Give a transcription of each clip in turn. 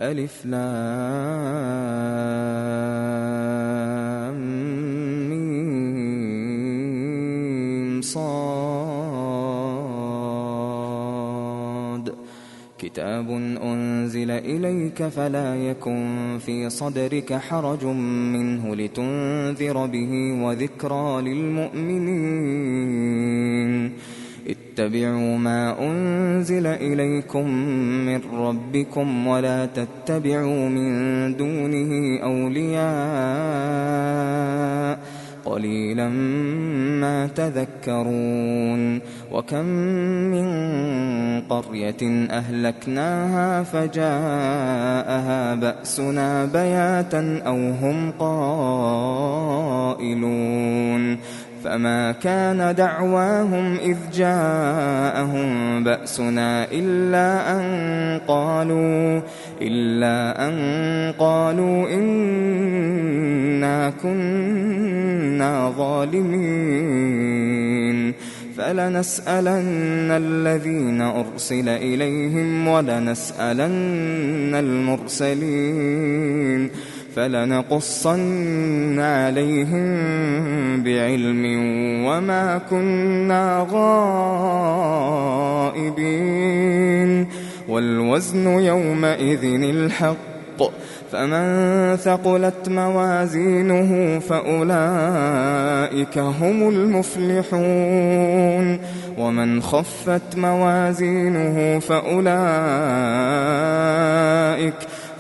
ألف لام ميم صاد. كتاب أنزل إليك فلا يكن في صدرك حرج منه لتنذر به وذكرى للمؤمنين. اتبعوا ما أنزل إليكم من ربكم ولا تتبعوا من دونه أولياء قليلا ما تذكرون. وكم من قرية أهلكناها فجاءها بأسنا بياتا أو هم قائلون. فما كان دعواهم إذ جاءهم بأسنا إلا أن قالوا إنا كنا ظالمين. فلنسألن الذين أرسل إليهم ولنسألن المرسلين فلنقصن عليهم بعلم وما كنا غائبين. والوزن يومئذ الحق فمن ثقلت موازينه فأولئك هم المفلحون. ومن خفت موازينه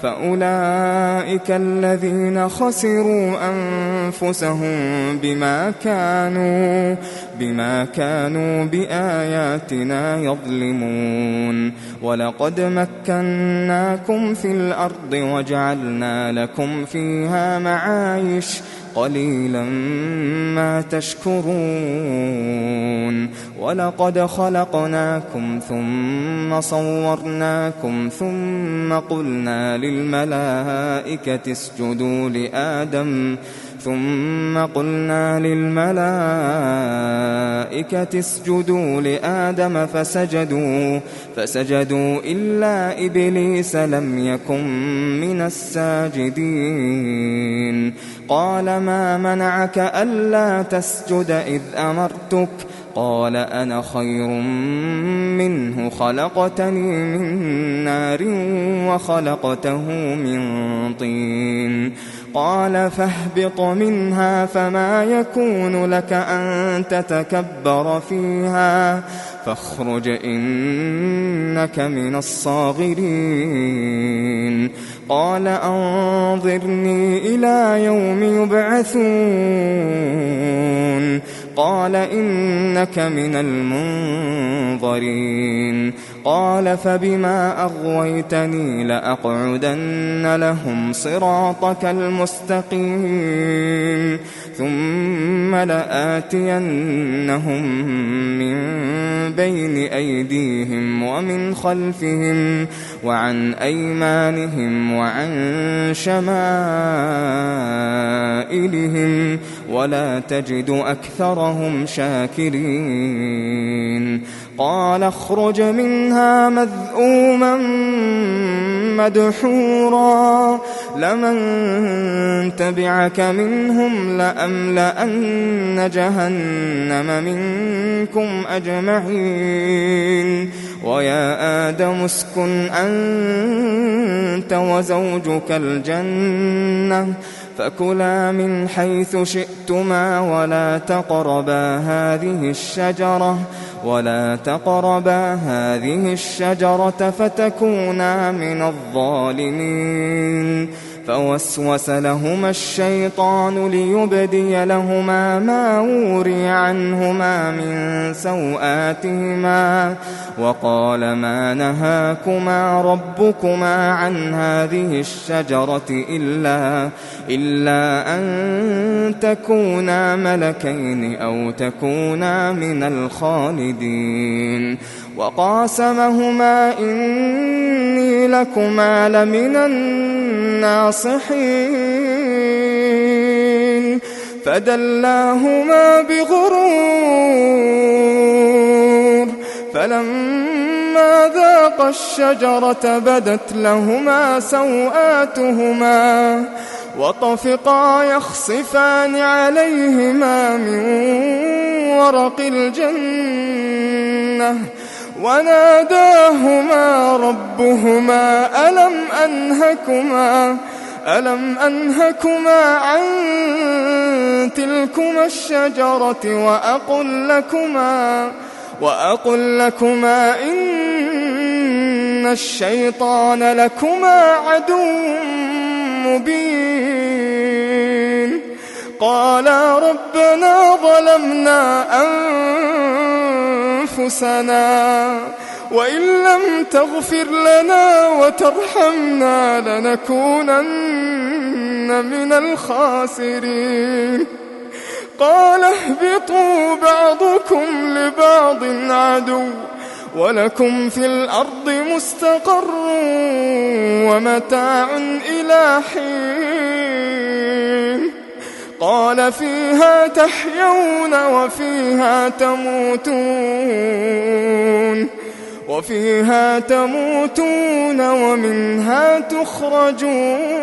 فأولئك الذين خسروا أنفسهم بما كانوا بآياتنا يظلمون. ولقد مكناكم في الأرض وجعلنا لكم فيها معايش قليلا ما تشكرون. ولقد خلقناكم ثم صورناكم ثم قلنا للملائكة اسجدوا لآدم فسجدوا إلا إبليس لم يكن من الساجدين. قال ما منعك ألا تسجد إذ أمرتك؟ قال أنا خير منه خلقتني من نار وخلقته من طين. قال فاهبط منها فما يكون لك أن تتكبر فيها فاخرج إنك من الصاغرين. قال أنظرني إلى يوم يبعثون. قال إنك من المنظرين. قال فبما أغويتني لأقعدن لهم صراطك المستقيم ثم لآتينهم من بين أيديهم ومن خلفهم وعن أيمانهم وعن شمائلهم ولا تجد أكثرهم شاكرين. قال اخرج منها مذءوما مدحورا لمن تبعك منهم لأملأن جهنم منكم أجمعين. ويا آدم اسكن أنت وزوجك الجنة فكلا من حيث شئتما ولا تقربا هذه الشجرة فتكونا من الظالمين. فوسوس لهما الشيطان ليبدي لهما ما وري عنهما من سوآتهما وقال ما نهاكما ربكما عن هذه الشجرة إلا أن تكونا ملكين أو تكونا من الخالدين. وقاسمهما إني لكما لمن الناصحين فدلاهما بغرور فلما فلما ذاقا الشجرة بدت لهما سوآتهما وطفقا يخصفان عليهما من ورق الجنة وناداهما ربهما ألم أنهكما عن تلكما الشجرة وأقل لكما إن الشيطان لكما عدو مبين قالا ربنا ظلمنا أنفسنا وإن لم تغفر لنا وترحمنا لنكونن من الخاسرين قال اهبطوا بعضكم لبعض عدو ولكم في الأرض مستقر ومتاع إلى حين قال فيها تحيون وفيها تموتون ومنها تخرجون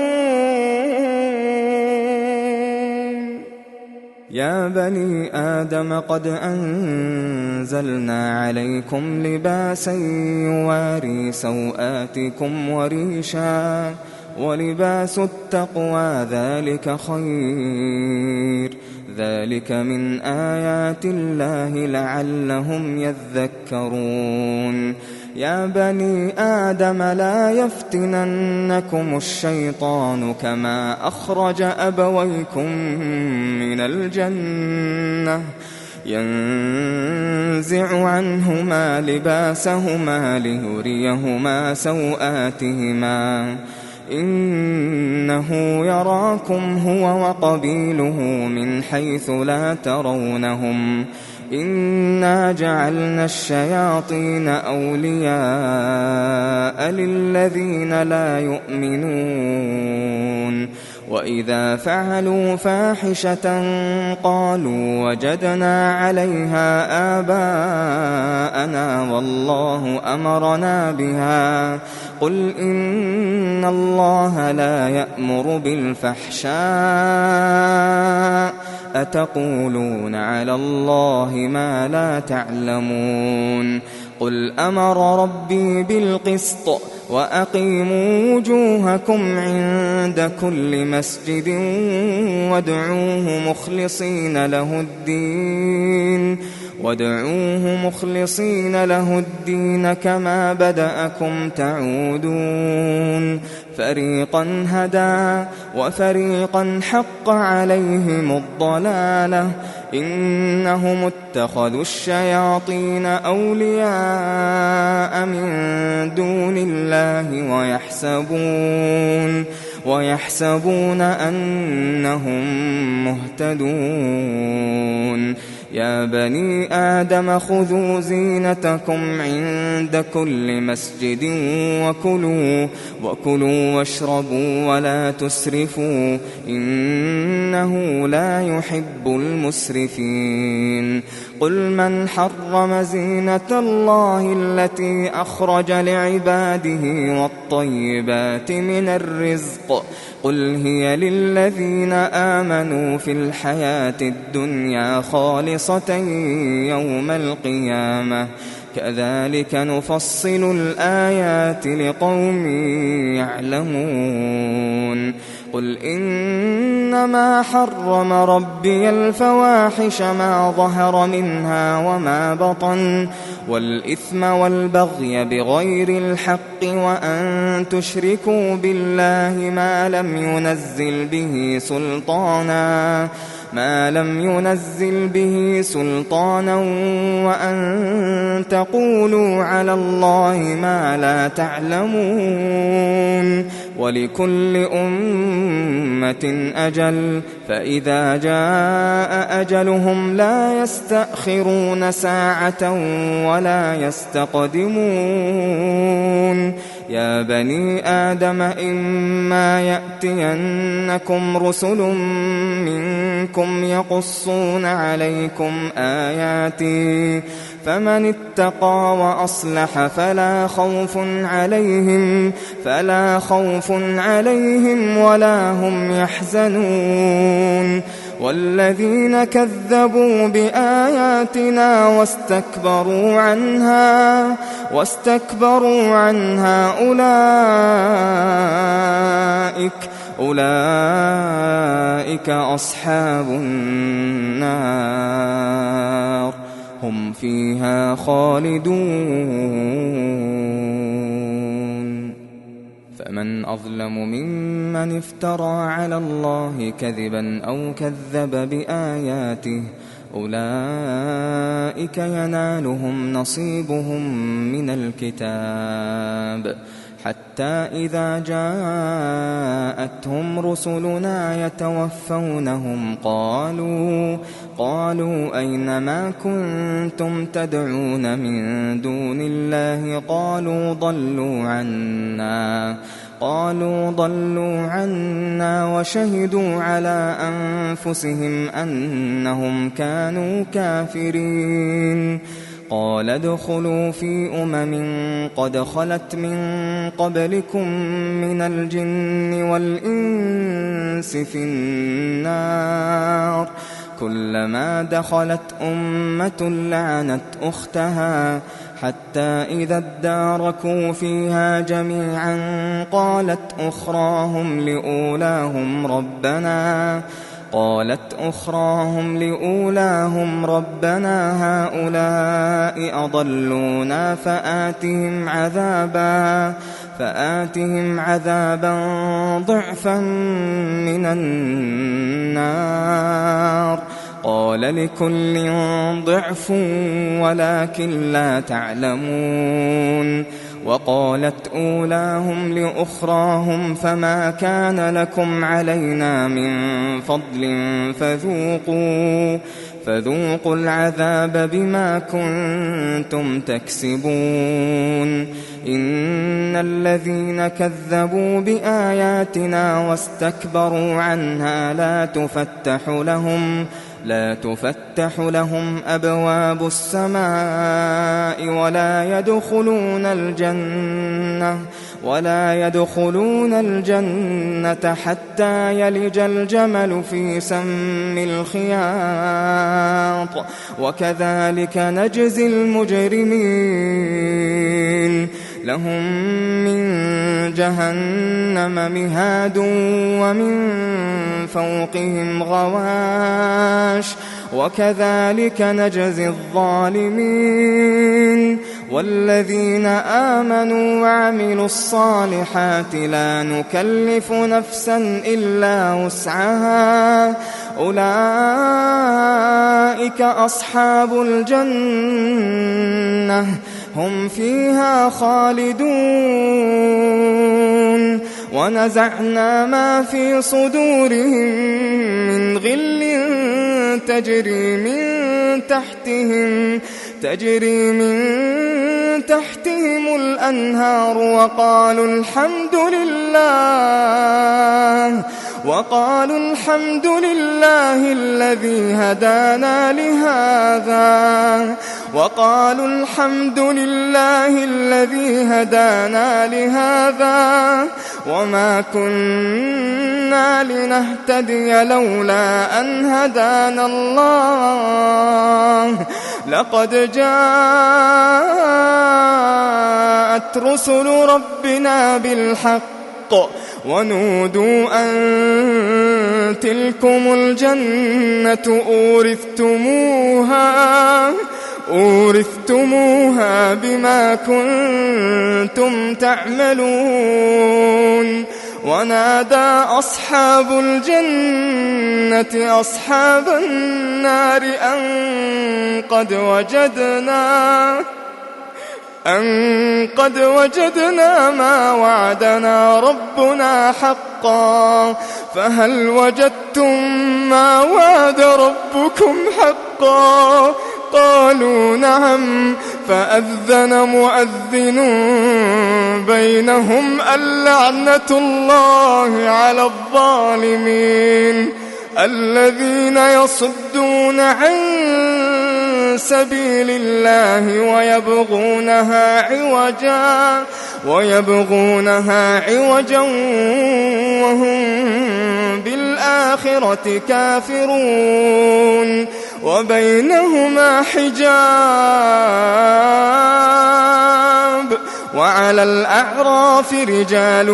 يا بني آدم قد أنزلنا عليكم لباسا يواري سوآتكم وريشا ولباس التقوى ذلك خير ذلك من آيات الله لعلهم يذكرون يا بني آدم لا يفتننكم الشيطان كما أخرج أبويكم من الجنة ينزع عنهما لباسهما ليريهما سوآتهما إنه يراكم هو وقبيله من حيث لا ترونهم إنا جعلنا الشياطين أولياء للذين لا يؤمنون وإذا فعلوا فاحشة قالوا وجدنا عليها آباءنا والله أمرنا بها قل إن الله لا يأمر بالفحشاء أتقولون على الله ما لا تعلمون قل أمر ربي بالقسط وأقيموا وجوهكم عند كل مسجد وادعوه مخلصين له الدين كما بدأكم تعودون فريقا هدى وفريقا حق عليهم الضلالة إنهم اتخذوا الشياطين أولياء من دون الله ويحسبون أنهم مهتدون يا بني آدم خذوا زينتكم عند كل مسجد وكلوا واشربوا ولا تسرفوا إنه لا يحب المسرفين قل من حرم زينة الله التي أخرج لعباده والطيبات من الرزق قل هي للذين آمنوا في الحياة الدنيا خالصة يوم القيامة كذلك نفصل الآيات لقوم يعلمون قل إنما حرم ربي الفواحش ما ظهر منها وما بطن والإثم والبغي بغير الحق وأن تشركوا بالله ما لم ينزل به سلطانا وأن تقولوا على الله ما لا تعلمون ولكل أمة أجل فإذا جاء أجلهم لا يستأخرون ساعة ولا يستقدمون يا بني آدم إما يأتينكم رسل منكم يقصون عليكم آياتي فمن اتقى وأصلح فلا خوف عليهم ولا هم يحزنون. والذين كذبوا بآياتنا واستكبروا عنها أولئك أصحاب النار هم فيها خالدون. فمن أظلم ممن افترى على الله كذبا أو كذب بآياته أولئك ينالهم نصيبهم من الكتاب حتى إذا جاءتهم رسلنا يتوفونهم قالوا أين ما كنتم تدعون من دون الله قالوا ضلوا عنا وشهدوا على أنفسهم أنهم كانوا كافرين. قال ادخلوا في قد خلت من قبلكم من الجن والإنس في النار كلما دخلت أمة لعنت أختها حتى إذا اداركوا فيها جميعا قالت أخراهم لأولاهم ربنا هؤلاء أضلونا فآتهم عذابا ضعفا من النار. قال لكل ضعف ولكن لا تعلمون. وقالت أولاهم لأخراهم فما كان لكم علينا من فضل فذوقوا العذاب بما كنتم تكسبون. إن الذين كذبوا بآياتنا واستكبروا عنها لا تفتح لهم أبواب السماء ولا يدخلون الجنة حتى يلج الجمل في سم الخياط وكذلك نجزي المجرمين. لهم من جهنم مهاد ومن فوقهم غواش وكذلك نجزي الظالمين. والذين آمنوا وعملوا الصالحات لا نكلف نفسا إلا وسعها أولئك أصحاب الجنة هم فيها خالدون. ونزعنا ما في صدورهم من غل تجري من تحتهم الأنهار وقالوا الحمد لله الذي هدانا لهذا وما كنا لنهتدي لولا أن هدانا الله لقد جاءت رسل ربنا بالحق ونودوا أن تلكم الجنة أورثتموها بما كنتم تعملون. ونادى أصحاب الجنة أصحاب النار أن قد وجدنا ما وعدنا ربنا حقا فهل وجدتم ما وعد ربكم حقا؟ قالوا نعم. فأذن مؤذن بينهم اللعنة الله على الظالمين الذين يصدون عن سبيل الله ويبغونها عوجا وهم بالآخرة كافرون وبينهما حجاب وعلى الأعراف رجال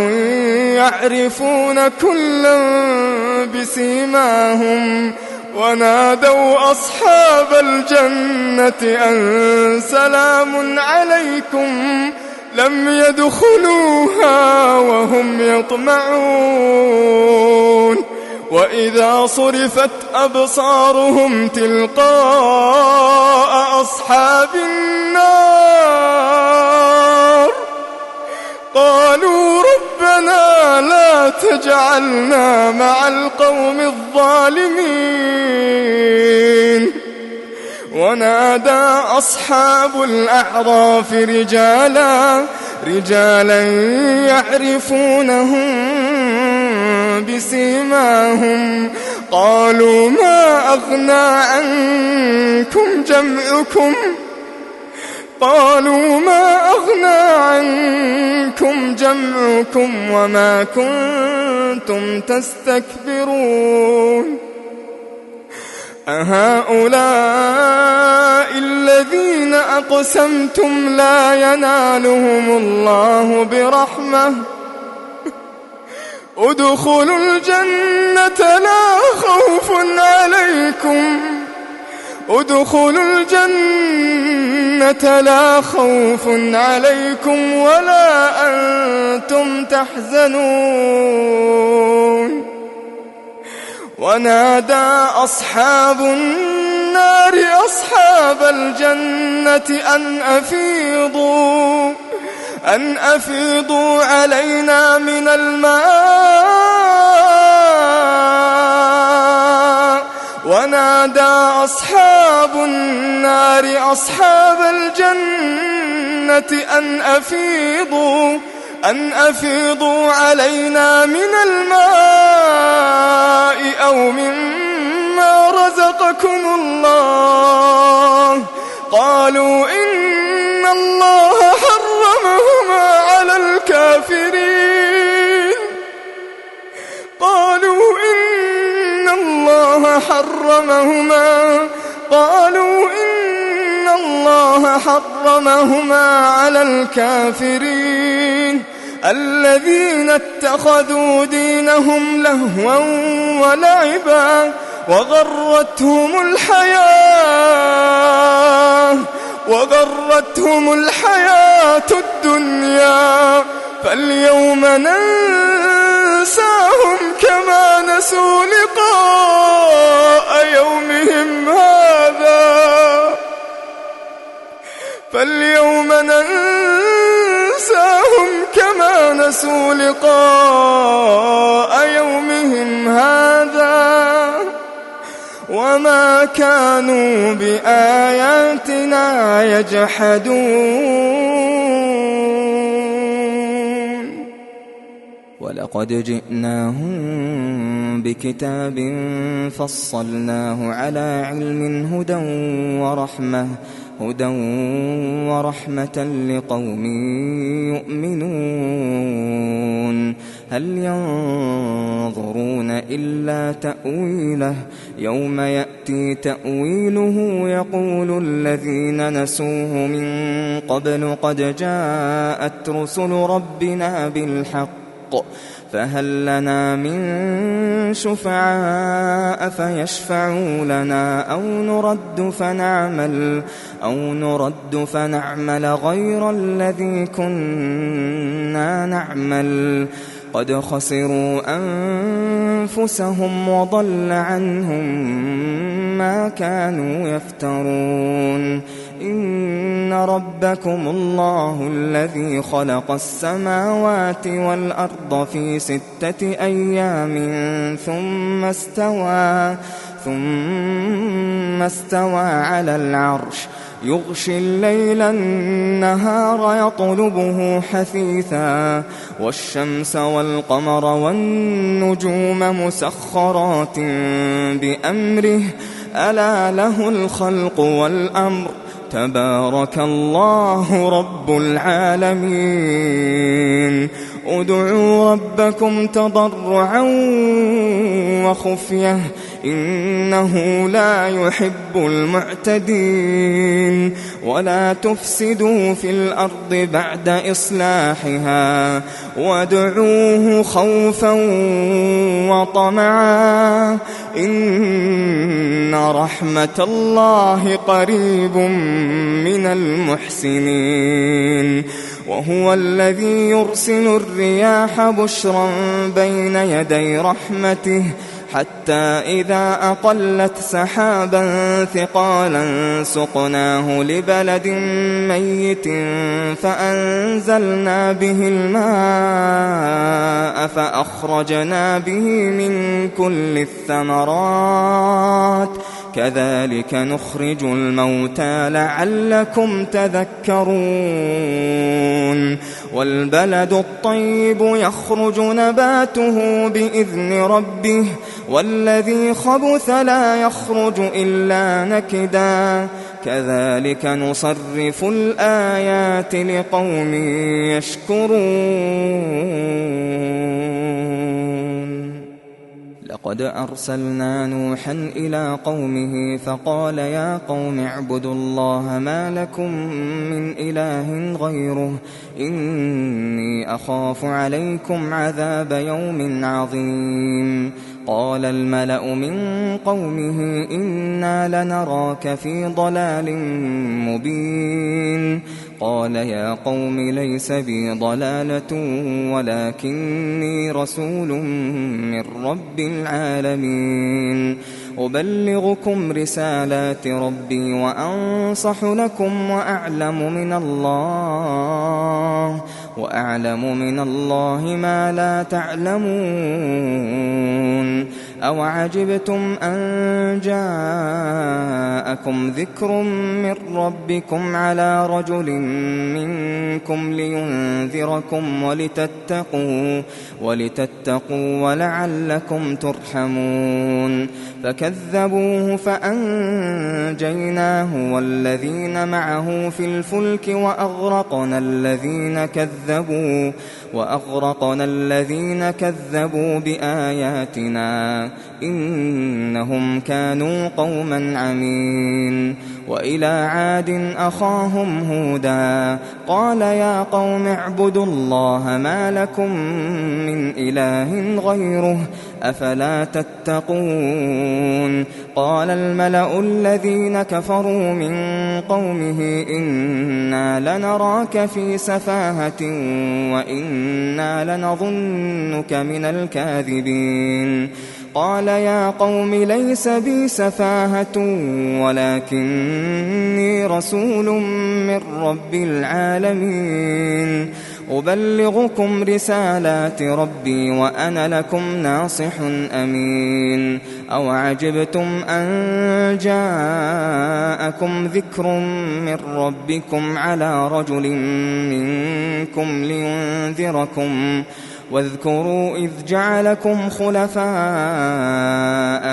يعرفون كلا بسيماهم ونادوا أصحاب الجنة أن سلام عليكم لم يدخلوها وهم يطمعون وإذا صرفت أبصارهم تلقاء أصحاب النار قالوا ربنا لا تجعلنا مع القوم الظالمين ونادى أصحاب الأعراف رجالا يعرفونهم بسيماهم قالوا ما أغنى عنكم جمعكم وما كنتم تستكبرون أهؤلاء الذين أقسمتم لا ينالهم الله برحمة ادخلوا الجنة لا خوف عليكم ولا أنتم تحزنون ونادى أصحاب النار أصحاب الجنة أن أفيضوا علينا من الماء ونادى أصحاب النار أصحاب الجنة أن أفيضوا علينا من الماء أو مما رزقكم الله قالوا إن الله حرمهما على الكافرين الذين اتخذوا دينهم لهوا ولعبا وغرتهم الحياة الدنيا فاليوم ننساهم كما نسوا لقاء يومهم هذا وما كانوا بآياتنا يجحدون ولقد جئناهم بكتاب فصلناه على علم هدى ورحمة لقوم يؤمنون هل ينظرون إلا تأويله يوم يأتي تأويله يقول الذين نسوه من قبل قد جاءت رسل ربنا بالحق فهل لنا من شفعاء فيشفعوا لنا أو نرد فنعمل غير الذي كنا نعمل قد خسروا أنفسهم وضل عنهم ما كانوا يفترون إن ربكم الله الذي خلق السماوات والأرض في 6 أيام ثم استوى على العرش يغشي الليل النهار يطلبه حثيثا والشمس والقمر والنجوم مسخرات بأمره ألا له الخلق والأمر تبارك الله رب العالمين ادعوا ربكم تضرعا وخفية إنه لا يحب المعتدين ولا تفسدوا في الأرض بعد إصلاحها وادعوه خوفا وطمعا إن رحمة الله قريب من المحسنين وهو الذي يرسل الرياح بشرا بين يدي رحمته حتى إذا أقلت سحابا ثقالا سقناه لبلد ميت فأنزلنا به الماء فأخرجنا به من كل الثمرات كذلك نخرج الموتى لعلكم تذكرون والبلد الطيب يخرج نباته بإذن ربه والذي خبث لا يخرج إلا نكدا كذلك نصرف الآيات لقوم يشكرون لقد أرسلنا نوحا إلى قومه فقال يا قوم اعبدوا الله ما لكم من إله غيره إني أخاف عليكم عذاب يوم عظيم قال الملأ من قومه إنا لنراك في ضلال مبين قال يا قوم ليس بي ضلالة ولكني رسول من رب العالمين أبلغكم رسالات ربي وأنصح لكم وأعلم من الله ما لا تعلمون أوعجبتم أن جاءكم ذكر من ربكم على رجل منكم لينذركم ولتتقوا ولعلكم ترحمون فكذبوه فأنجيناه والذين معه في الفلك وأغرقنا الذين كذبوا بآياتنا إنهم كانوا قوما عمين وإلى عاد أخاهم هودا قال يا قوم اعبدوا الله ما لكم من إله غيره أفلا تتقون قال الملأ الذين كفروا من قومه إنا لنراك في سفاهة وإنا لنظنك من الكاذبين قال يا قوم ليس بي سفاهة ولكني رسول من رب العالمين أبلغكم رسالات ربي وأنا لكم ناصح أمين أوعجبتم أن جاءكم ذكر من ربكم على رجل منكم لينذركم واذكروا إذ جعلكم خلفاء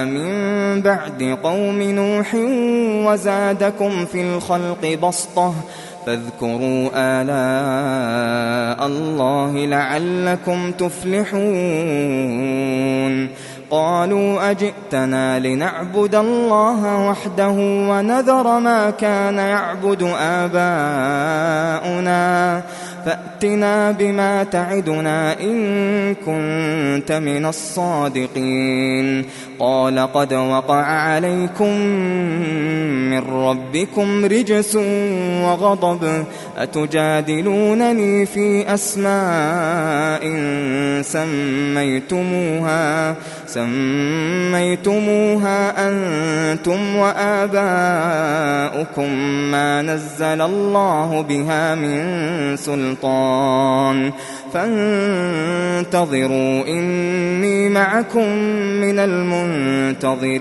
من بعد قوم نوح وزادكم في الخلق بسطة فاذكروا آلاء الله لعلكم تفلحون قالوا أجئتنا لنعبد الله وحده ونذر ما كان يعبد آباؤنا فأتنا بما تعدنا إن كنت من الصادقين قال قد وقع عليكم من ربكم رجس وغضب أتجادلونني في أسماء سميتموها أنتم وآباؤكم ما نزل الله بها من سلطان فانتظروا إني معكم من المنتظرين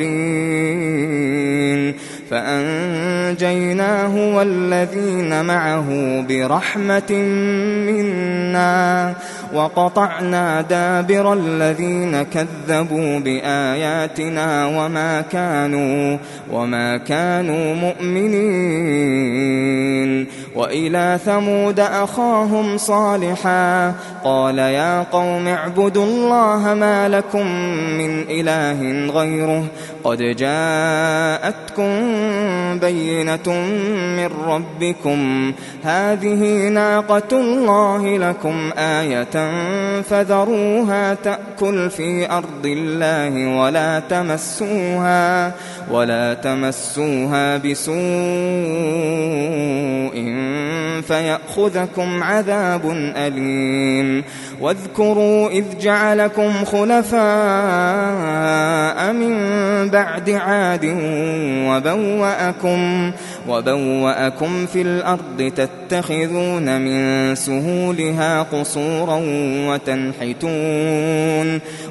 فأنجيناه والذين معه برحمة منا وقطعنا دابر الذين كذبوا بآياتنا وما كانوا مؤمنين. وإلى ثمود أخاهم صالحا قال يا قوم اعبدوا الله ما لكم من إله غيره قد جاءتكم بينة من ربكم هذه ناقة الله لكم آية فذروها تأكل في أرض الله ولا تمسوها بسوء فيأخذكم عذاب أليم. واذكروا إذ جعلكم خلفاء من بعد عاد وبوأكم في الأرض تتخذون من سهولها قصورا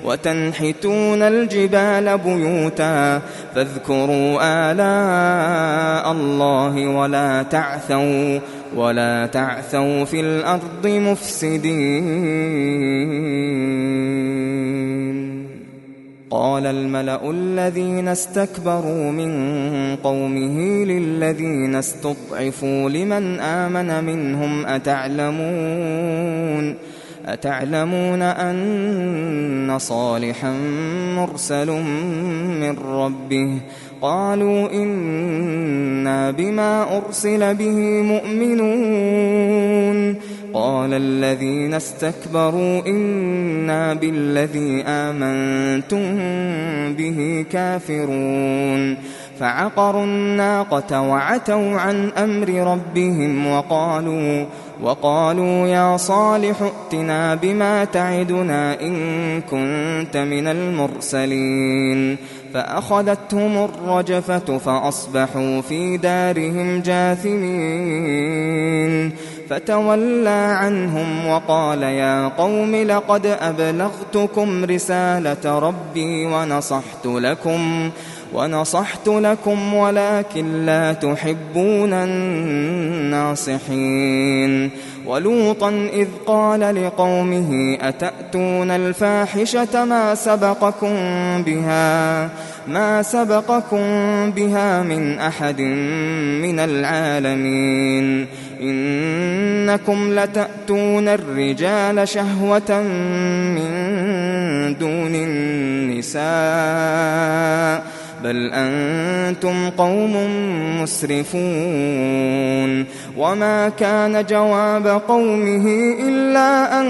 وتنحتون الجبال بيوتا فاذكروا آلاء الله ولا تعثوا في الأرض مفسدين. قال الملأ الذين استكبروا من قومه للذين استضعفوا لمن آمن منهم أتعلمون أن صالحا مرسل من ربه قالوا إنا بما أرسل به مؤمنون. قال الذين استكبروا إنا بالذي آمنتم به كافرون. فعقروا الناقة وعتوا عن أمر ربهم وقالوا يا صالح ائتنا بما تعدنا إن كنت من المرسلين. فأخذتهم الرجفة فأصبحوا في دارهم جاثمين. فتولى عنهم وقال يا قوم لقد أبلغتكم رسالة ربي ونصحت لكم ولكن لا تحبون الناصحين. ولوطا إذ قال لقومه أتأتون الفاحشة ما سبقكم بها من أحد من العالمين. إنكم لتأتون الرجال شهوة من دون النساء بل أنتم قوم مسرفون. وما كان جواب قومه إلا أن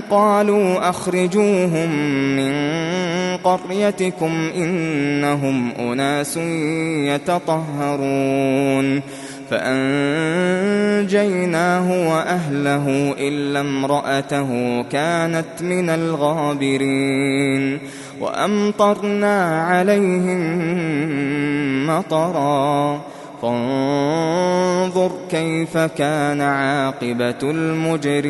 قالوا أخرجوهم من قريتكم إنهم أناس يتطهرون. فأنجيناه وأهله إلا امرأته كانت من الغابرين. وأمطرنا عليهم مطرا فانظر كيف كان عاقبة المجرمين.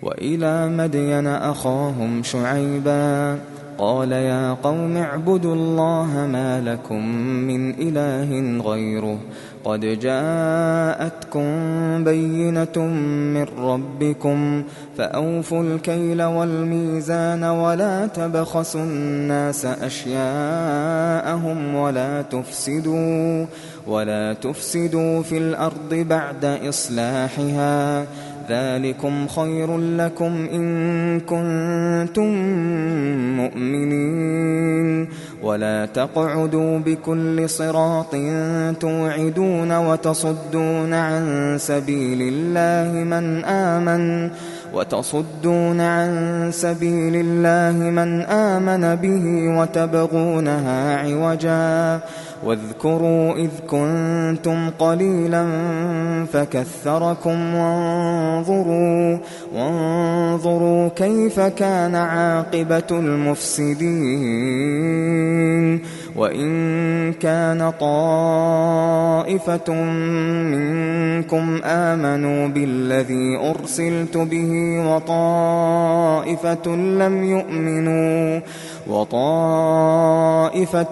وإلى مدين أخاهم شعيبا قال يا قوم اعبدوا الله ما لكم من إله غيره قد جاءتكم بينة من ربكم فأوفوا الكيل والميزان ولا تبخسوا الناس أشياءهم ولا تفسدوا في الأرض بعد إصلاحها ذلكم خير لكم إن كنتم مؤمنين. ولا تقعدوا بكل صراط توعدون وتصدون عن سبيل الله من آمن به وتبغونها عوجا. واذكروا إذ كنتم قليلا فكثركم وانظروا كيف كان عاقبة المفسدين. وإن كان طائفة منكم آمنوا بالذي أرسلت به وطائفة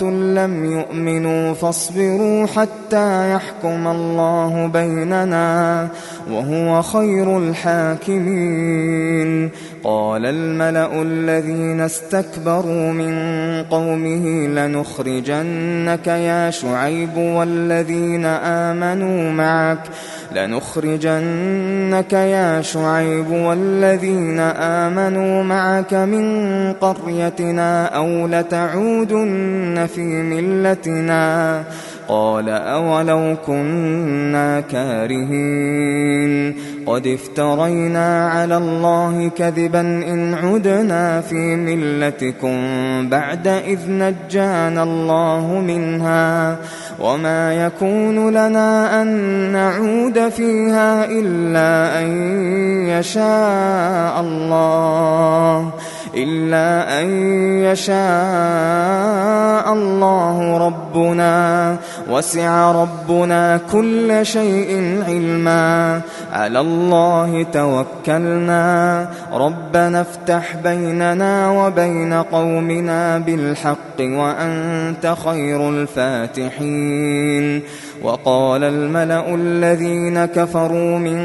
لم يؤمنوا فاصبروا حتى يحكم الله بيننا وهو خير الحاكمين. قال الملأ الذين استكبروا من قومه لنخرجنك يا شعيب والذين آمنوا معك من قريتنا أو لتعودن في ملتنا. قال أولو كنا كارهين قد افترينا على الله كذبا إن عدنا في ملتكم بعد إذ نجانا الله منها وما يكون لنا أن نعود فيها إلا أن يشاء الله ربنا وسع ربنا كل شيء علما على الله توكلنا ربنا افتح بيننا وبين قومنا بالحق وأنت خير الفاتحين. وقال الملأ الذين كفروا من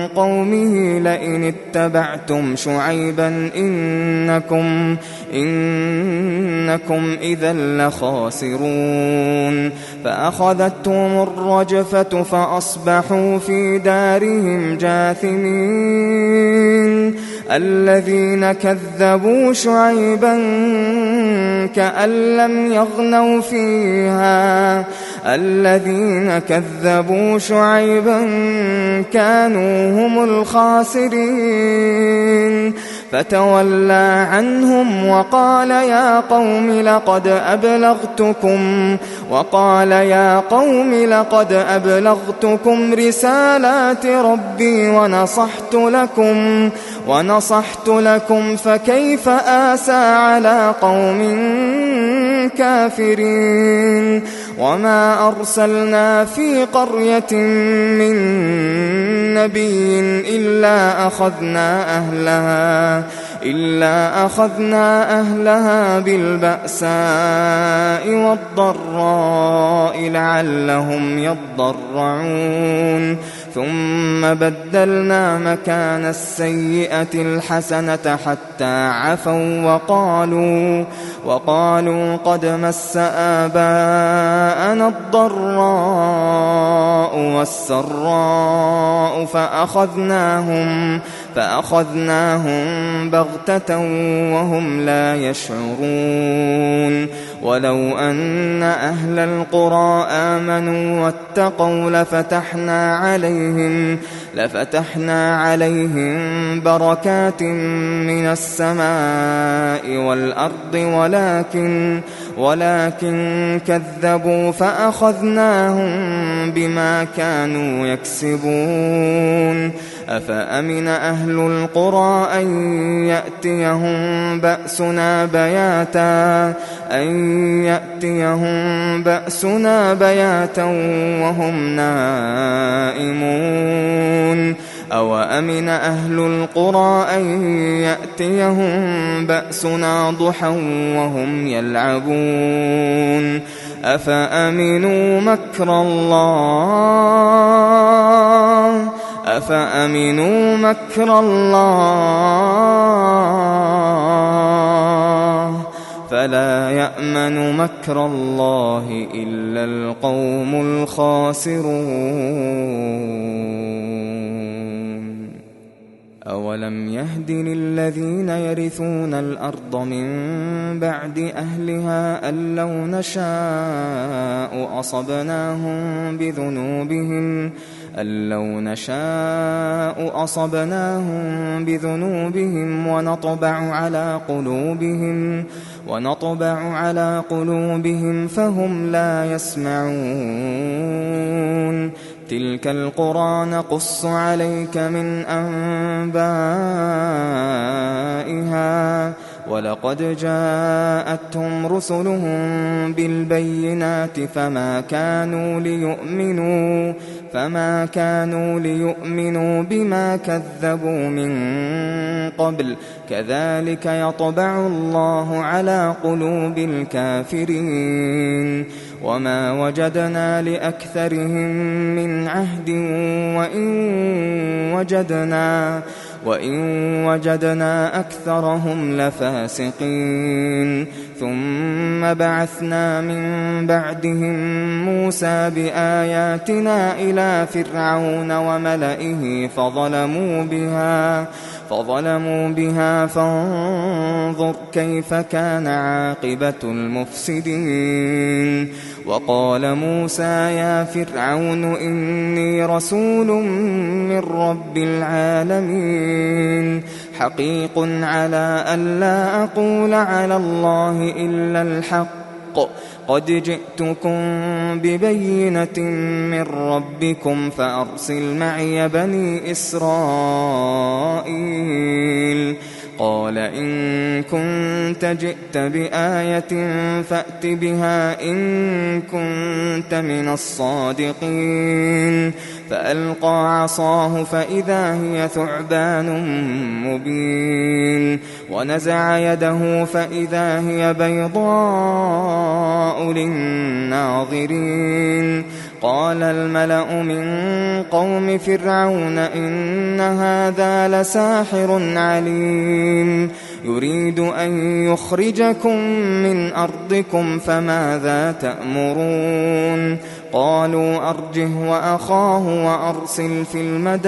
قومه لئن اتبعتم شعيبا إنكم إذا لخاسرون. فأخذتهم الرجفة فأصبحوا في دارهم جاثمين. الذين كذبوا شعيبا كأن لم يغنوا فيها الذين كذبوا شعيبا كانوا هم الخاسرين. فتولى عنهم وقال يا قوم لقد أبلغتكم رسالات ربي ونصحت لكم فكيف آسى على قوم كافرين. وما أرسلنا في قرية من نبي إلا أخذنا أهلها بالبأساء والضراء لعلهم يضرعون. ثم بدلنا مكان السيئة الحسنة حتى عفوا وقالوا قد مس آباءنا الضراء والسراء فأخذناهم بغتة وهم لا يشعرون. ولو أن أهل القرى آمنوا واتقوا لفتحنا عليهم بركات من السماء والأرض ولكن كذبوا فأخذناهم بما كانوا يكسبون. أفأمن أهل القرى أن يأتيهم بأسنا بياتا وهم نائمون. أوأمن أهل القرى أن يأتيهم بأسنا ضحى وهم يلعبون. أفأمنوا مكر الله فلا يأمن مكر الله إلا القوم الخاسرون. أولم يهد للذين يرثون الأرض من بعد أهلها أن لو نشاء أصبناهم بذنوبهم ونطبع على قلوبهم فهم لا يسمعون. تلك القرى نقص عليك من أنبائها ولقد جاءتهم رسلهم بالبينات فما كانوا ليؤمنوا بما كذبوا من قبل كذلك يطبع الله على قلوب الكافرين وما وجدنا لأكثرهم من عهد وإن وجدنا أكثرهم لفاسقين ثم بعثنا من بعدهم موسى بآياتنا إلى فرعون وملئه فظلموا بها فانظر كيف كان عاقبة المفسدين وقال موسى يا فرعون إني رسول من رب العالمين حقيق على ألا أقول على الله إلا الحق قد جئتكم ببينة من ربكم فأرسل معي بني إسرائيل قال إن كنت جئت بآية فأت بها إن كنت من الصادقين فألقى عصاه فإذا هي ثعبان مبين ونزع يده فإذا هي بيضاء للناظرين قال الملأ من قوم فرعون إن هذا لساحر عليم يريد أن يخرجكم من أرضكم فماذا تأمرون قالوا أرجه وأخاه وأرسل في المدائن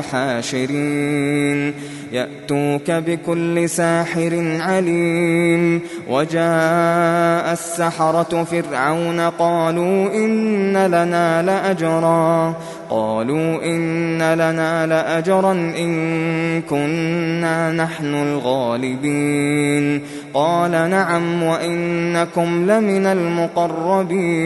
حاشرين يأتوك بكل ساحر عليم وجاء السحرة فرعون قالوا إن لنا لأجرا إن كنا نحن الغالبين قال نعم وإنكم لمن المقربين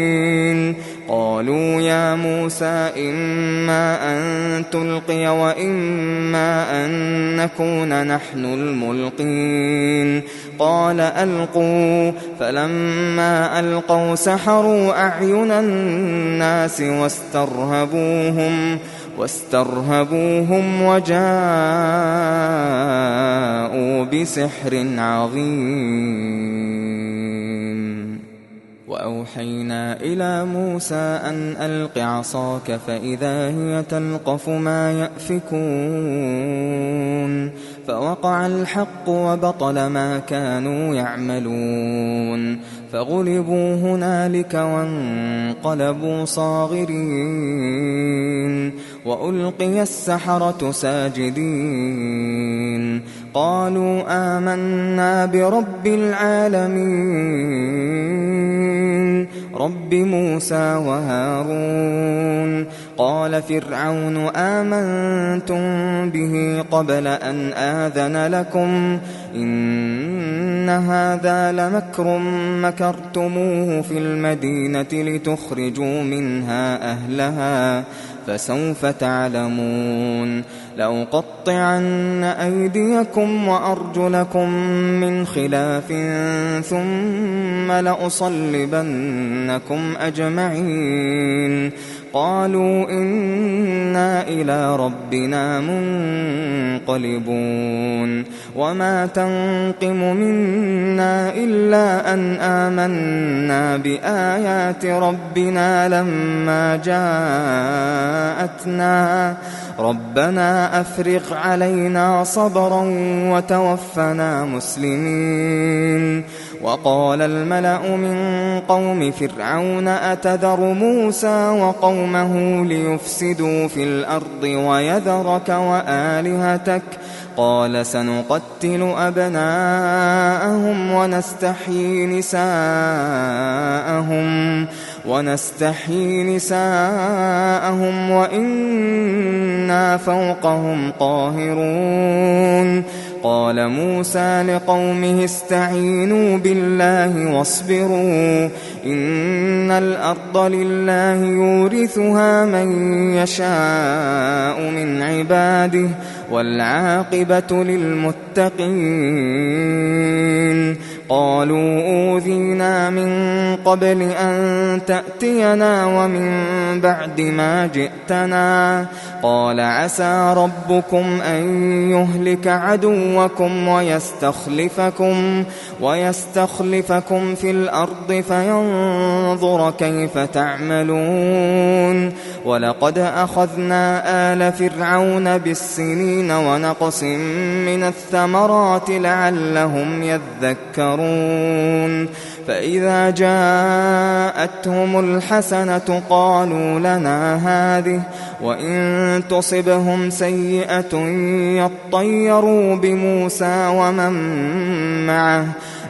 قالوا يا موسى إما أن تلقي وإما أن نكون نحن الملقين قال ألقوا فلما ألقوا سحروا أعين الناس واسترهبوهم وجاءوا بسحر عظيم وأوحينا إلى موسى أن ألق عصاك فإذا هي تلقف ما يأفكون فوقع الحق وبطل ما كانوا يعملون فغلبوا هنالك وانقلبوا صاغرين وألقي السحرة ساجدين قالوا آمنا برب العالمين رب موسى وهارون قال فرعون آمنتم به قبل أن آذن لكم إن هذا لمكر مكرتموه في المدينة لتخرجوا منها أهلها فسوف تعلمون لأقطعن أيديكم وأرجلكم من خلاف ثم لأصلبنكم أجمعين قالوا إنا إلى ربنا منقلبون وما تنقم منا إلا أن آمنا بآيات ربنا لما جاءتنا ربنا أفرغ علينا صبرا وتوفنا مسلمين وقال الملأ من قوم فرعون أتذر موسى وقومه ليفسدوا في الأرض ويذرك وآلهتك قال سنقتل أبناءهم ونستحيي نساءهم وإنا فوقهم قاهرون قال موسى لقومه استعينوا بالله واصبروا إن الأرض لله يورثها من يشاء من عباده والعاقبة للمتقين قالوا أوذينا من قبل أن تأتينا ومن بعد ما جئتنا قال عسى ربكم أن يهلك عدوكم ويستخلفكم في الأرض فينظر كيف تعملون ولقد أخذنا آل فرعون بالسنين ونقص من الثمرات لعلهم يذكرون فإذا جاءتهم الحسنة قالوا لنا هذه وإن تصبهم سيئة يطيروا بموسى ومن معه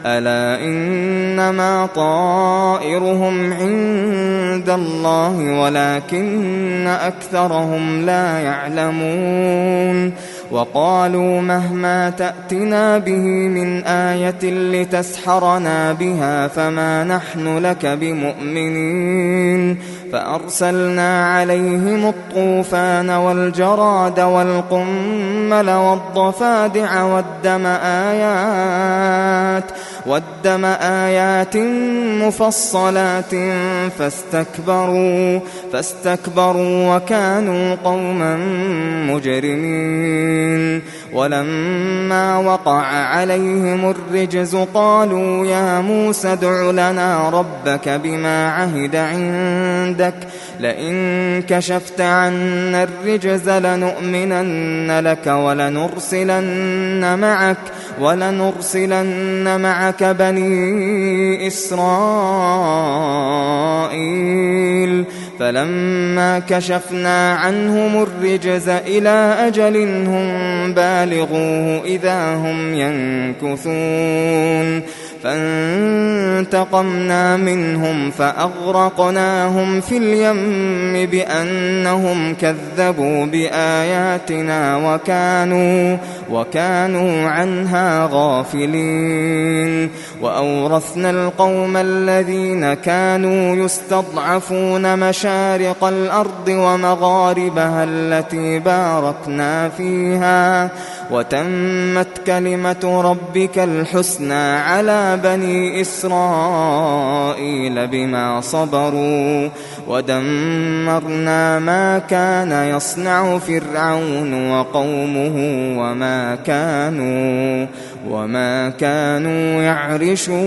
ألا إنما طائرهم عند الله ولكن أكثرهم لا يعلمون وقالوا مهما تأتنا به من آية لتسحرنا بها فما نحن لك بمؤمنين فأرسلنا عليهم الطوفان والجراد والقمل والضفادع والدم آيات مفصلات فاستكبروا وكانوا قوما مجرمين ولما وقع عليهم الرجز قالوا يا موسى ادع لنا ربك بما عهد عندك لئن كشفت عنا الرجز لنؤمنن لك ولنرسلن معك بني إسرائيل فلما كشفنا عنهم الرجز إلى أجل هم بالغوه إذا هم ينكثون فانتقمنا منهم فأغرقناهم في اليم بأنهم كذبوا بآياتنا وكانوا عنها غافلين وأورثنا القوم الذين كانوا يستضعفون مشارق الأرض ومغاربها التي باركنا فيها وتمت كلمة ربك الحسنى على بني إسرائيل بما صبروا ودمرنا ما كان يصنع فرعون وقومه وما كانوا يعرشون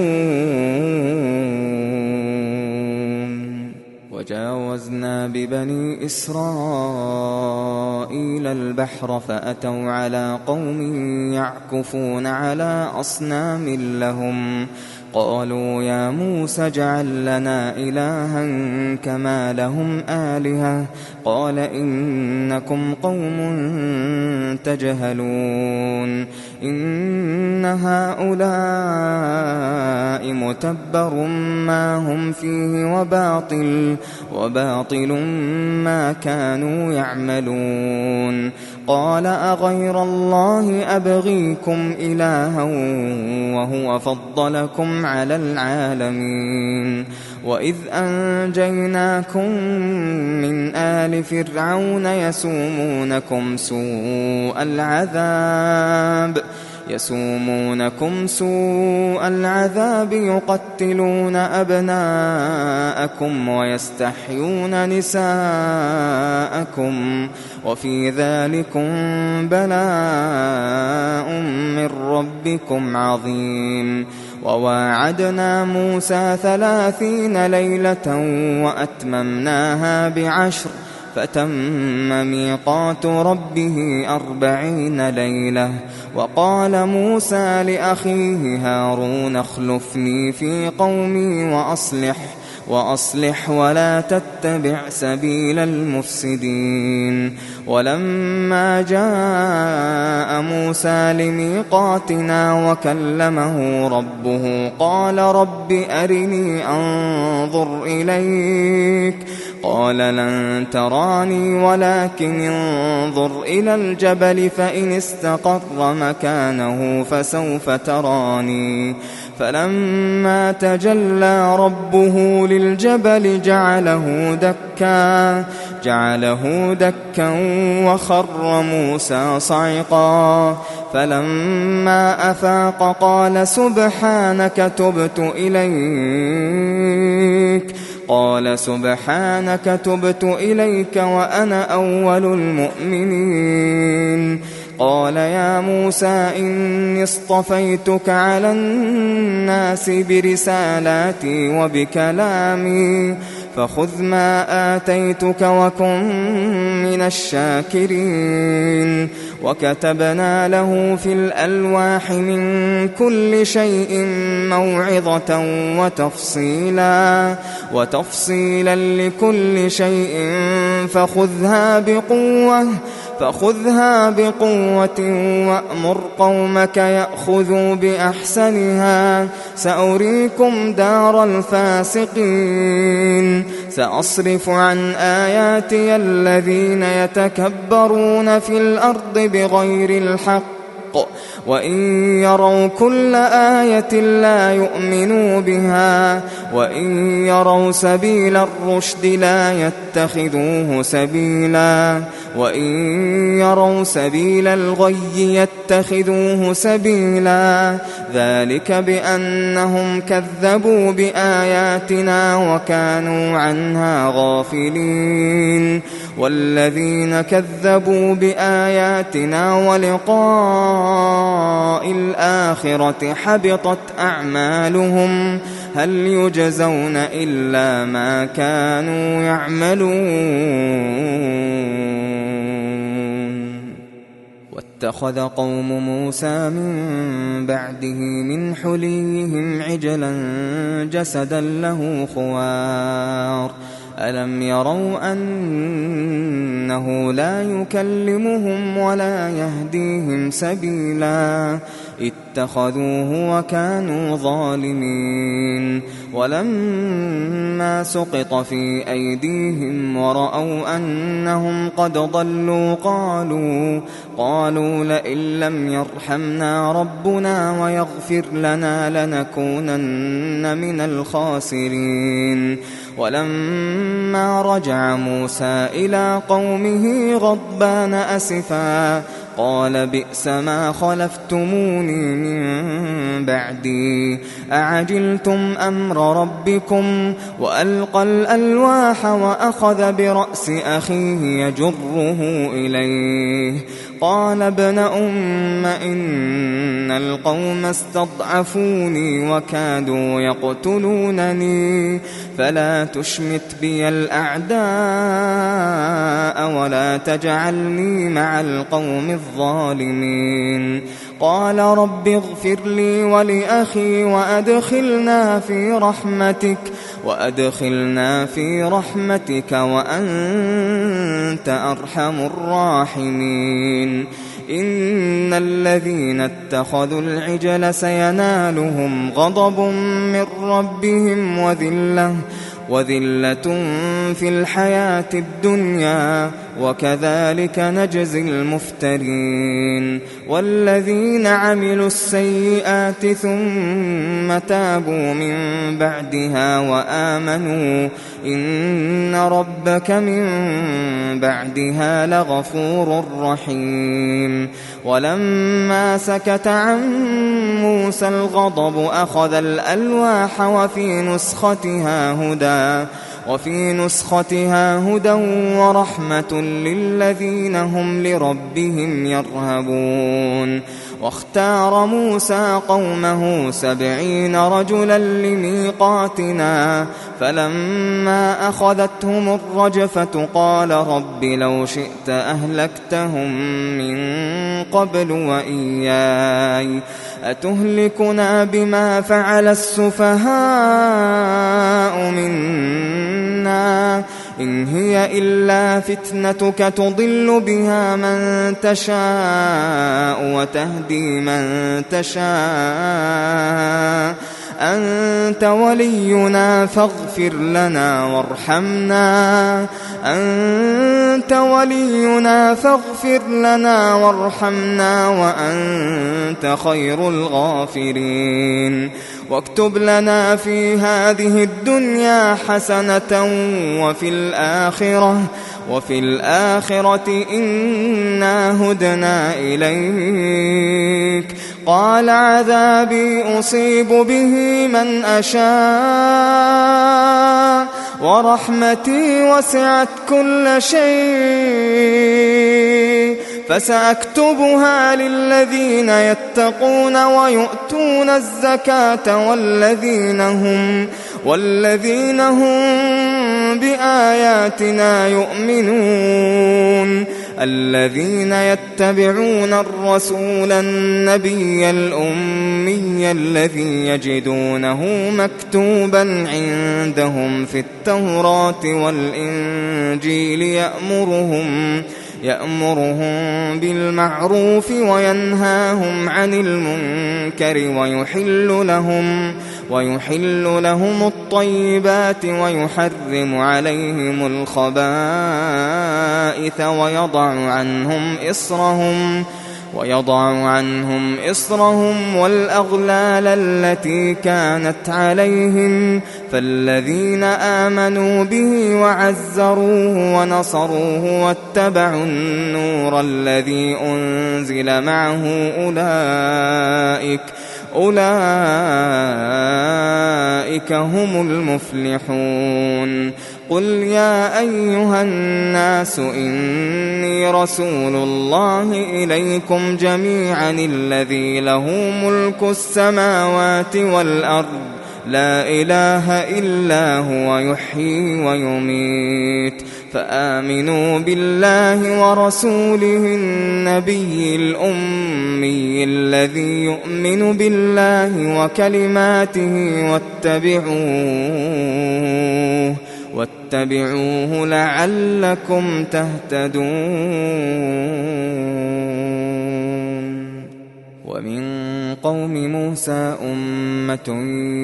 وجاوزنا ببني إسرائيل البحر فأتوا على قوم يعكفون على أصنام لهم قالوا يا موسى اجعل لنا إلها كما لهم آلهة قال إنكم قوم تجهلون إن هؤلاء متبر ما هم فيه وباطل ما كانوا يعملون قال أغير الله أبغيكم إلها وهو فضلكم على العالمين وإذ أنجيناكم من آل فرعون يسومونكم سوء العذاب يقتلون أبناءكم ويستحيون نساءكم وفي ذلكم بلاء من ربكم عظيم وواعدنا موسى 30 ليلة وأتممناها ب10 فتم ميقات ربه 40 ليلة وقال موسى لأخيه هارون اخلفني في قومي وأصلح ولا تتبع سبيل المفسدين ولما جاء موسى لميقاتنا وكلمه ربه قال رب أرني أنظر إليك قال لن تراني ولكن انظر إلى الجبل فإن استقر مكانه فسوف تراني فلما تجلى ربه للجبل جعله دكا وخر موسى صعقا فلما أفاق قال سبحانك تبت إليك وأنا أول المؤمنين قال يا موسى إني اصطفيتك على الناس برسالاتي وبكلامي فخذ ما آتيتك وكن من الشاكرين وكتبنا له في الألواح من كل شيء موعظة وتفصيلا لكل شيء فخذها بقوة وأمر قومك يأخذوا بأحسنها سأريكم دار الفاسقين سأصرف عن آياتي الذين يتكبرون في الأرض بغير الحق وإن يروا كل آية لا يؤمنوا بها وإن يروا سبيل الرشد لا يتخذوه سبيلا وإن يروا سبيل الغي يتخذوه سبيلا ذلك بأنهم كذبوا بآياتنا وكانوا عنها غافلين والذين كذبوا بآياتنا ولقاء الآخرة حبطت أعمالهم هل يجزون إلا ما كانوا يعملون واتخذ قوم موسى من بعده من حليهم عجلا جسدا له خوار ألم يروا أنه لا يكلمهم ولا يهديهم سبيلا اتخذوه وكانوا ظالمين ولما سقط في أيديهم ورأوا أنهم قد ضلوا قالوا لئن لم يرحمنا ربنا ويغفر لنا لنكونن من الخاسرين ولما رجع موسى إلى قومه غضبان أسفا قال بئس ما خلفتموني من بعدي أعجلتم أمر ربكم وألقى الألواح وأخذ برأس أخيه يجره إليه قال ابن أم إن القوم استضعفوني وكادوا يقتلونني فلا تشمت بي الأعداء ولا تجعلني مع القوم الظالمين قال رب اغفر لي ولأخي وأدخلنا في رحمتك وأنت أرحم الراحمين إن الذين اتخذوا العجل سينالهم غضب من ربهم وذلة في الحياة الدنيا وكذلك نجزي المفترين والذين عملوا السيئات ثم تابوا من بعدها وآمنوا إن ربك من بعدها لغفور رحيم ولما سكت عن موسى الغضب أخذ الألواح وفي نسختها هدى ورحمة للذين هم لربهم يرهبون واختار موسى قومه 70 رجلا لميقاتنا فلما أخذتهم الرجفة قال رب لو شئت أهلكتهم من قبل وإياي أتهلكنا بما فعل السفهاء منا إن هي إلا فتنتك تضل بها من تشاء وتهدي من تشاء أنت ولينا فاغفر لنا وارحمنا أنت ولينا فاغفر لنا وارحمنا وأنت خير الغافرين واكتب لنا في هذه الدنيا حسنة وفي الآخرة إنا هدنا إليك قال عذابي أصيب به من أشاء ورحمتي وسعت كل شيء فسأكتبها للذين يتقون ويؤتون الزكاة والذين هم بآياتنا يؤمنون الذين يتبعون الرسول النبي الأمي الذي يجدونه مكتوبا عندهم في التوراة والإنجيل يأمرهم بالمعروف وينهاهم عن المنكر ويحل لهم الطيبات ويحرم عليهم الخبائث ويضع عنهم إصرهم والأغلال التي كانت عليهم فالذين آمنوا به وعزروه ونصروه واتبعوا النور الذي أنزل معه أولئك هم المفلحون قل يا أيها الناس إني رسول الله إليكم جميعا الذي له ملك السماوات والأرض لا إله إلا هو يحيي ويميت فآمنوا بالله ورسوله النبي الأمي الذي يؤمن بالله وكلماته واتبعوه لعلكم تهتدون ومن قوم موسى أمة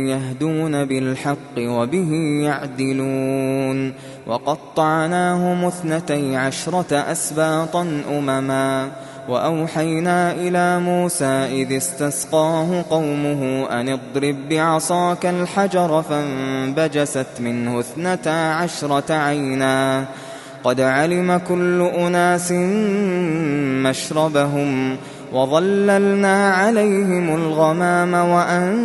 يهدون بالحق وبه يعدلون وقطعناهم 12 أسباطا أمما وأوحينا إلى موسى إذ استسقاه قومه أن اضرب بعصاك الحجر فانبجست منه 12 عينا قد علم كل أناس مشربهم وظللنا عليهم الغمام وأنزلنا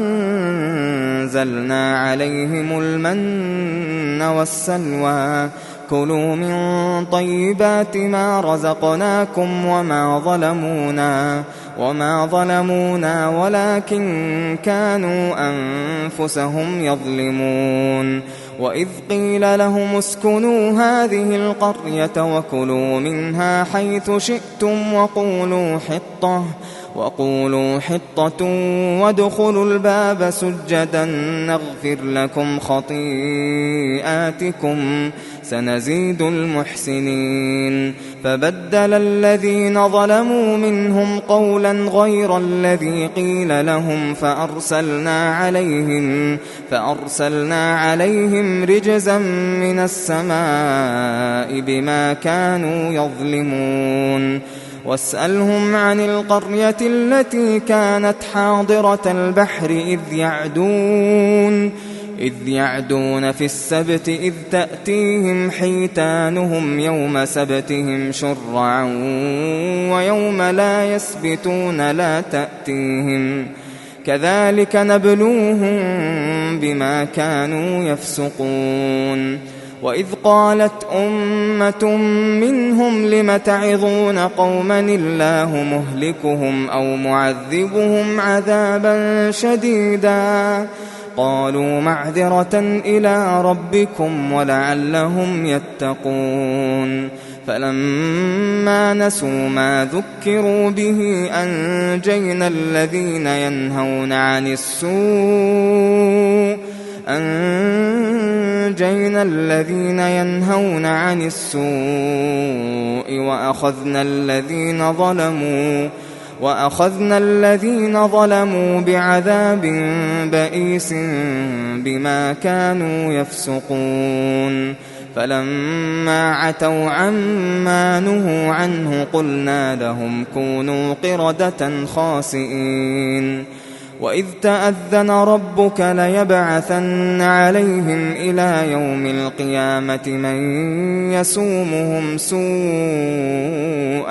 عليهم المن والسلوى كلوا من طيبات ما رزقناكم وما ظلمونا ولكن كانوا أنفسهم يظلمون وإذ قيل لهم اسكنوا هذه القرية وكلوا منها حيث شئتم وقولوا حطة وادخلوا الباب سجدا نغفر لكم خطيئاتكم سنزيد المحسنين فبدل الذين ظلموا منهم قولا غير الذي قيل لهم فأرسلنا عليهم رجزا من السماء بما كانوا يظلمون واسألهم عن القرية التي كانت حاضرة البحر إذ يعدون في السبت إذ تأتيهم حيتانهم يوم سبتهم شرعا ويوم لا يسبتون لا تأتيهم كذلك نبلوهم بما كانوا يفسقون وإذ قالت أمة منهم لم تعظون قوما الله مهلكهم أو معذبهم عذابا شديدا قالوا معذرة إلى ربكم ولعلهم يتقون فلما نسوا ما ذكروا به أنجينا الذين ينهون عن السوء وأخذنا الذين ظلموا وأخذنا الذين ظلموا بعذاب بئيس بما كانوا يفسقون فلما عتوا عما نهوا عنه قلنا لهم كونوا قردة خاسئين وإذ تأذن ربك ليبعثن عليهم إلى يوم القيامة من يسومهم سوء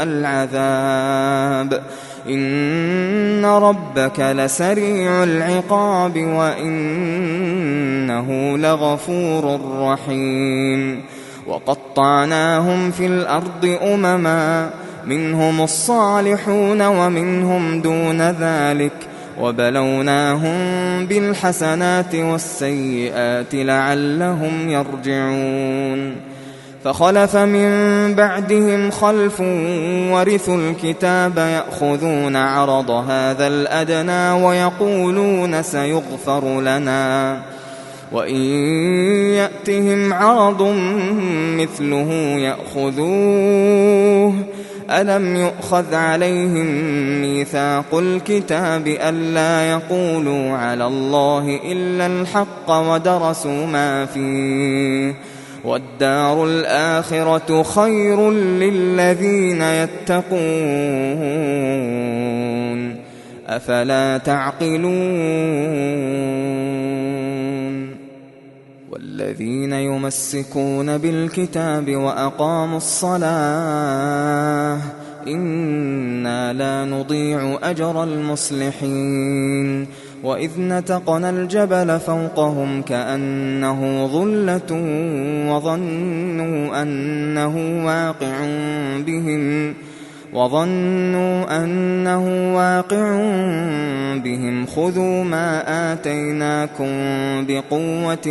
العذاب إن ربك لسريع العقاب وإنه لغفور رحيم وقطعناهم في الأرض أمما منهم الصالحون ومنهم دون ذلك وبلوناهم بالحسنات والسيئات لعلهم يرجعون فخلف من بعدهم خلف ورثوا الكتاب يأخذون عرض هذا الأدنى ويقولون سيغفر لنا وإن يأتهم عرض مثله يأخذوه ألم يؤخذ عليهم ميثاق الكتاب ألا يقولوا على الله إلا الحق ودرسوا ما فيه والدار الآخرة خير للذين يتقون أفلا تعقلون والذين يمسكون بالكتاب وأقاموا الصلاة إنا لا نضيع أجر المصلحين وإذ نتقنا الجبل فوقهم كأنه ظلة وظنوا أنه واقع بهم خذوا ما آتيناكم بقوة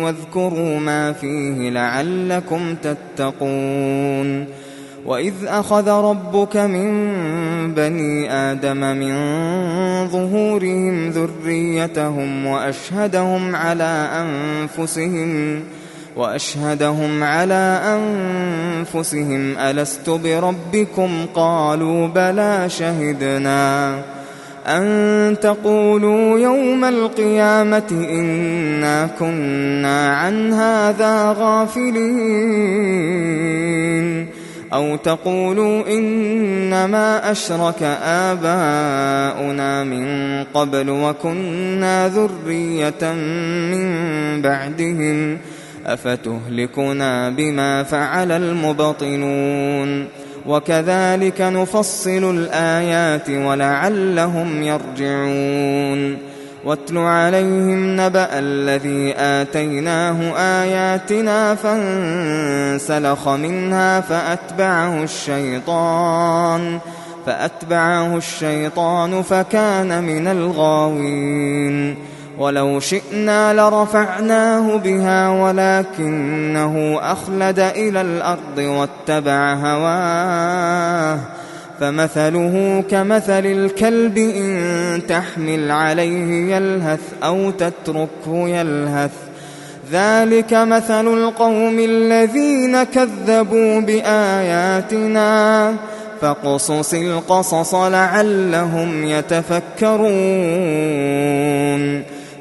واذكروا ما فيه لعلكم تتقون وإذ أخذ ربك من بني آدم من ظهورهم ذريتهم وأشهدهم على أنفسهم ألست بربكم قالوا بلى شهدنا أن تقولوا يوم القيامة إنا كنا عن هذا غافلين أو تقولوا إنما أشرك آباؤنا من قبل وكنا ذرية من بعدهم أفتهلكنا بما فعل المبطلون وكذلك نفصل الآيات ولعلهم يرجعون واتل عليهم نبأ الذي آتيناه آياتنا فانسلخ منها فأتبعه الشيطان فكان من الغاوين ولو شئنا لرفعناه بها ولكنه أخلد إلى الأرض واتبع هواه فمثله كمثل الكلب إن تحمل عليه يلهث أو تتركه يلهث ذلك مثل القوم الذين كذبوا بآياتنا فاقصص القصص لعلهم يتفكرون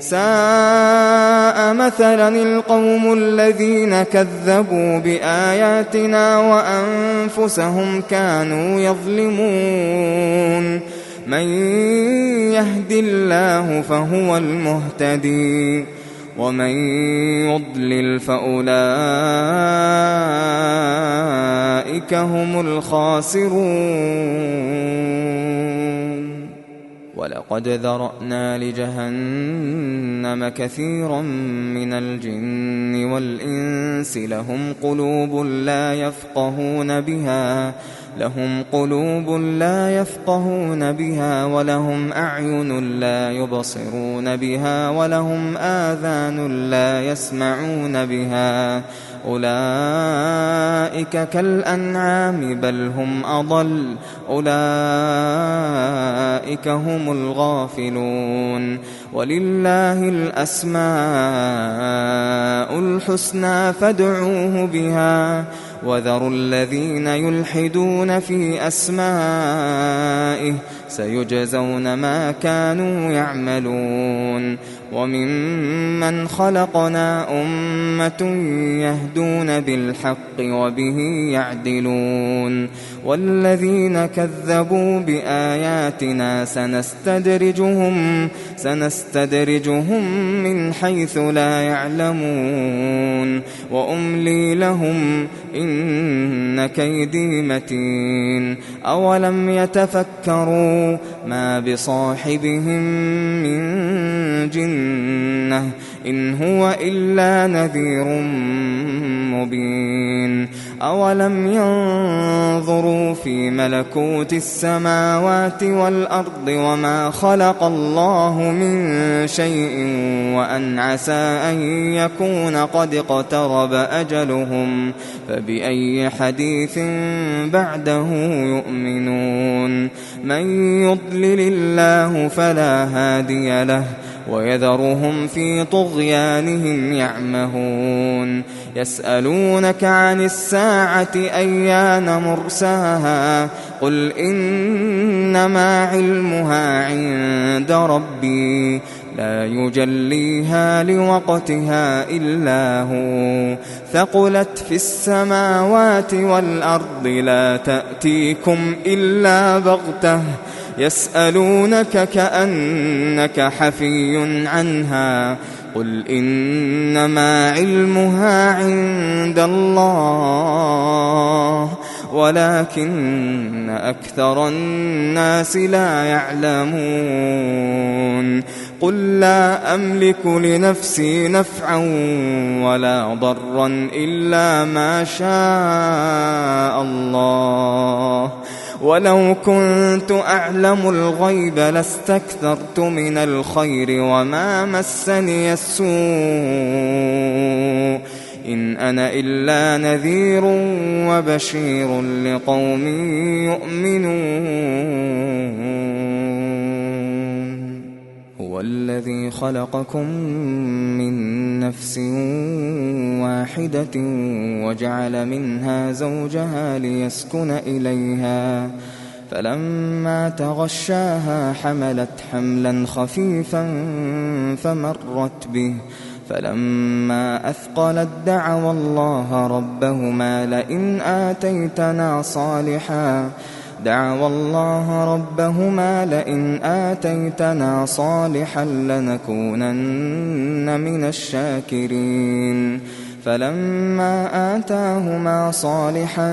ساء مثلا القوم الذين كذبوا بآياتنا وأنفسهم كانوا يظلمون من يهد الله فهو المهتدي ومن يضلل فأولئك هم الخاسرون ولقد ذرأنا لجهنم كثيرا من الجن والإنس لهم قلوب لا يفقهون بها ولهم أعين لا يبصرون بها ولهم آذان لا يسمعون بها أولئك كالأنعام بل هم أضل أولئك هم الغافلون ولله الأسماء الحسنى فادعوه بها وذروا الذين يلحدون في أسمائه سيجزون ما كانوا يعملون وممن خلقنا أمة يهدون بالحق وبه يعدلون والذين كذبوا بآياتنا سنستدرجهم من حيث لا يعلمون وأملي لهم إن كيدي متين أولم يتفكروا ما بصاحبهم من جنة إن هو إلا نذير مبين أولم ينظروا في ملكوت السماوات والأرض وما خلق الله من شيء وأن عسى أن يكون قد اقترب أجلهم فبأي حديث بعده يؤمنون من يضلل الله فلا هادي له ويذرهم في طغيانهم يعمهون يسألونك عن الساعة أيان مرساها قل إنما علمها عند ربي لا يجليها لوقتها إلا هو ثقلت في السماوات والأرض لا تأتيكم إلا بغتة يسألونك كأنك حفي عنها قل إنما علمها عند الله ولكن أكثر الناس لا يعلمون قل لا أملك لنفسي نفعا ولا ضرا إلا ما شاء الله ولو كنت أعلم الغيب لاستكثرت من الخير وما مسني السوء إن أنا إلا نذير وبشير لقوم يؤمنون هو الذي خلقكم من نفس واحدة وجعل منها زوجها ليسكن إليها فلما تغشاها حملت حملا خفيفا فمرت به فلما أثقلت دعوا الله ربهما لئن آتيتنا صالحا لنكونن من الشاكرين فلما آتاهما صالحا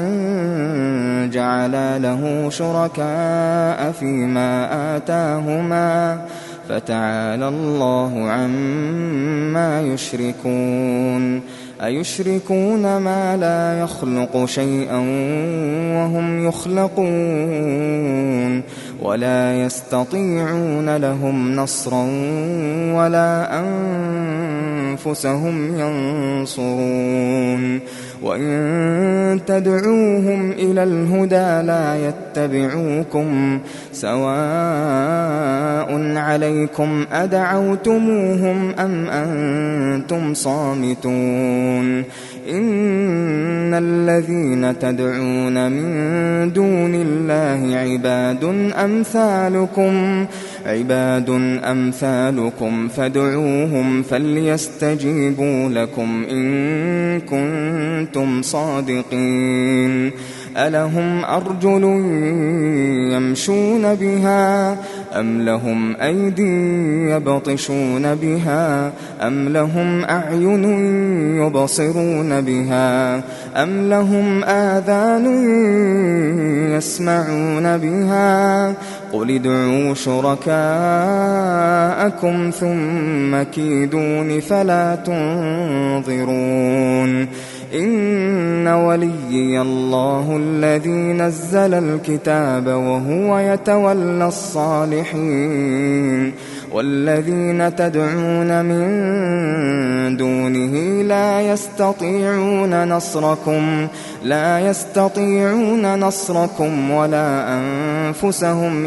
جعلا له شركاء فيما آتاهما فتعالى الله عما يشركون أيشركون ما لا يخلق شيئا وهم يخلقون ولا يستطيعون لهم نصرا ولا أنفسهم ينصرون وإن تدعوهم إلى الهدى لا يتبعوكم سواء عليكم أدعوتموهم أم أنتم صامتون إن الذين تدعون من دون الله عباد أمثالكم فادعوهم فليستجيبوا لكم إن كنتم صادقين ألهم أرجل يمشون بها أم لهم أيدي يبطشون بها أم لهم أعين يبصرون بها أم لهم آذان يسمعون بها قل ادعوا شركاءكم ثم كيدون فلا تنظرون إن وليي الله الذي نزل الكتاب وهو يتولى الصالحين والذين تدعون من دونه لا يستطيعون نصركم ولا أنفسهم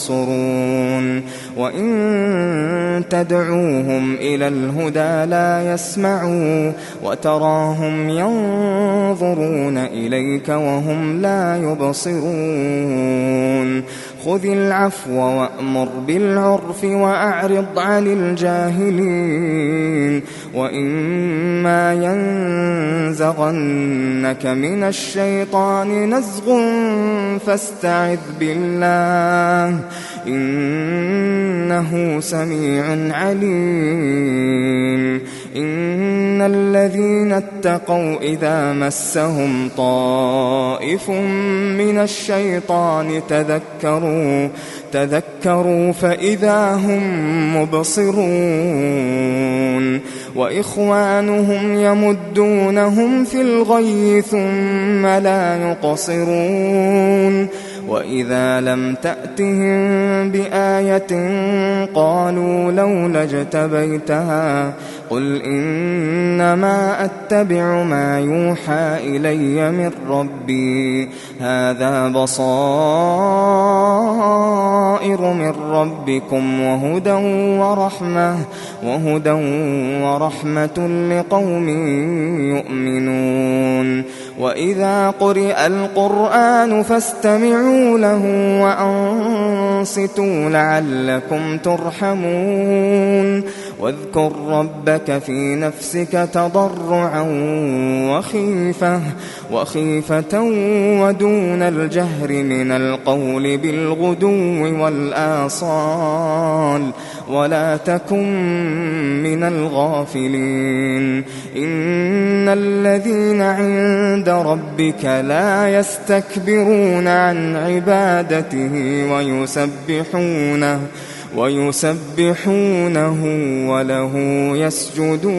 ينصرون وإن تدعوهم إلى الهدى لا يسمعوا وتراهم ينظرون إليك وهم لا يبصرون خذ العفو وأمر بالعرف وأعرض عن الجاهلين وإما ينزغنك من الشيطان نزغ فاستعذ بالله إنه سميع عليم إن الذين اتقوا إذا مسهم طائف من الشيطان تذكروا فإذا هم مبصرون وإخوانهم يمدونهم في الغي ثم لا يقصرون وإذا لم تأتهم بآية قالوا لولا اجتبيتها قل إنما أتبع ما يوحى إلي من ربي هذا بصائر من ربكم وهدى ورحمة لقوم يؤمنون وإذا قرئ القرآن فاستمعوا له وأنصتوا لعلكم ترحمون واذكر ربك في نفسك تضرعا وخيفة ودون الجهر من القول بالغدو والآصال ولا تكن من الغافلين إن الذين عند ربك لا يستكبرون عن عبادته ويسبحونه وله يسجدون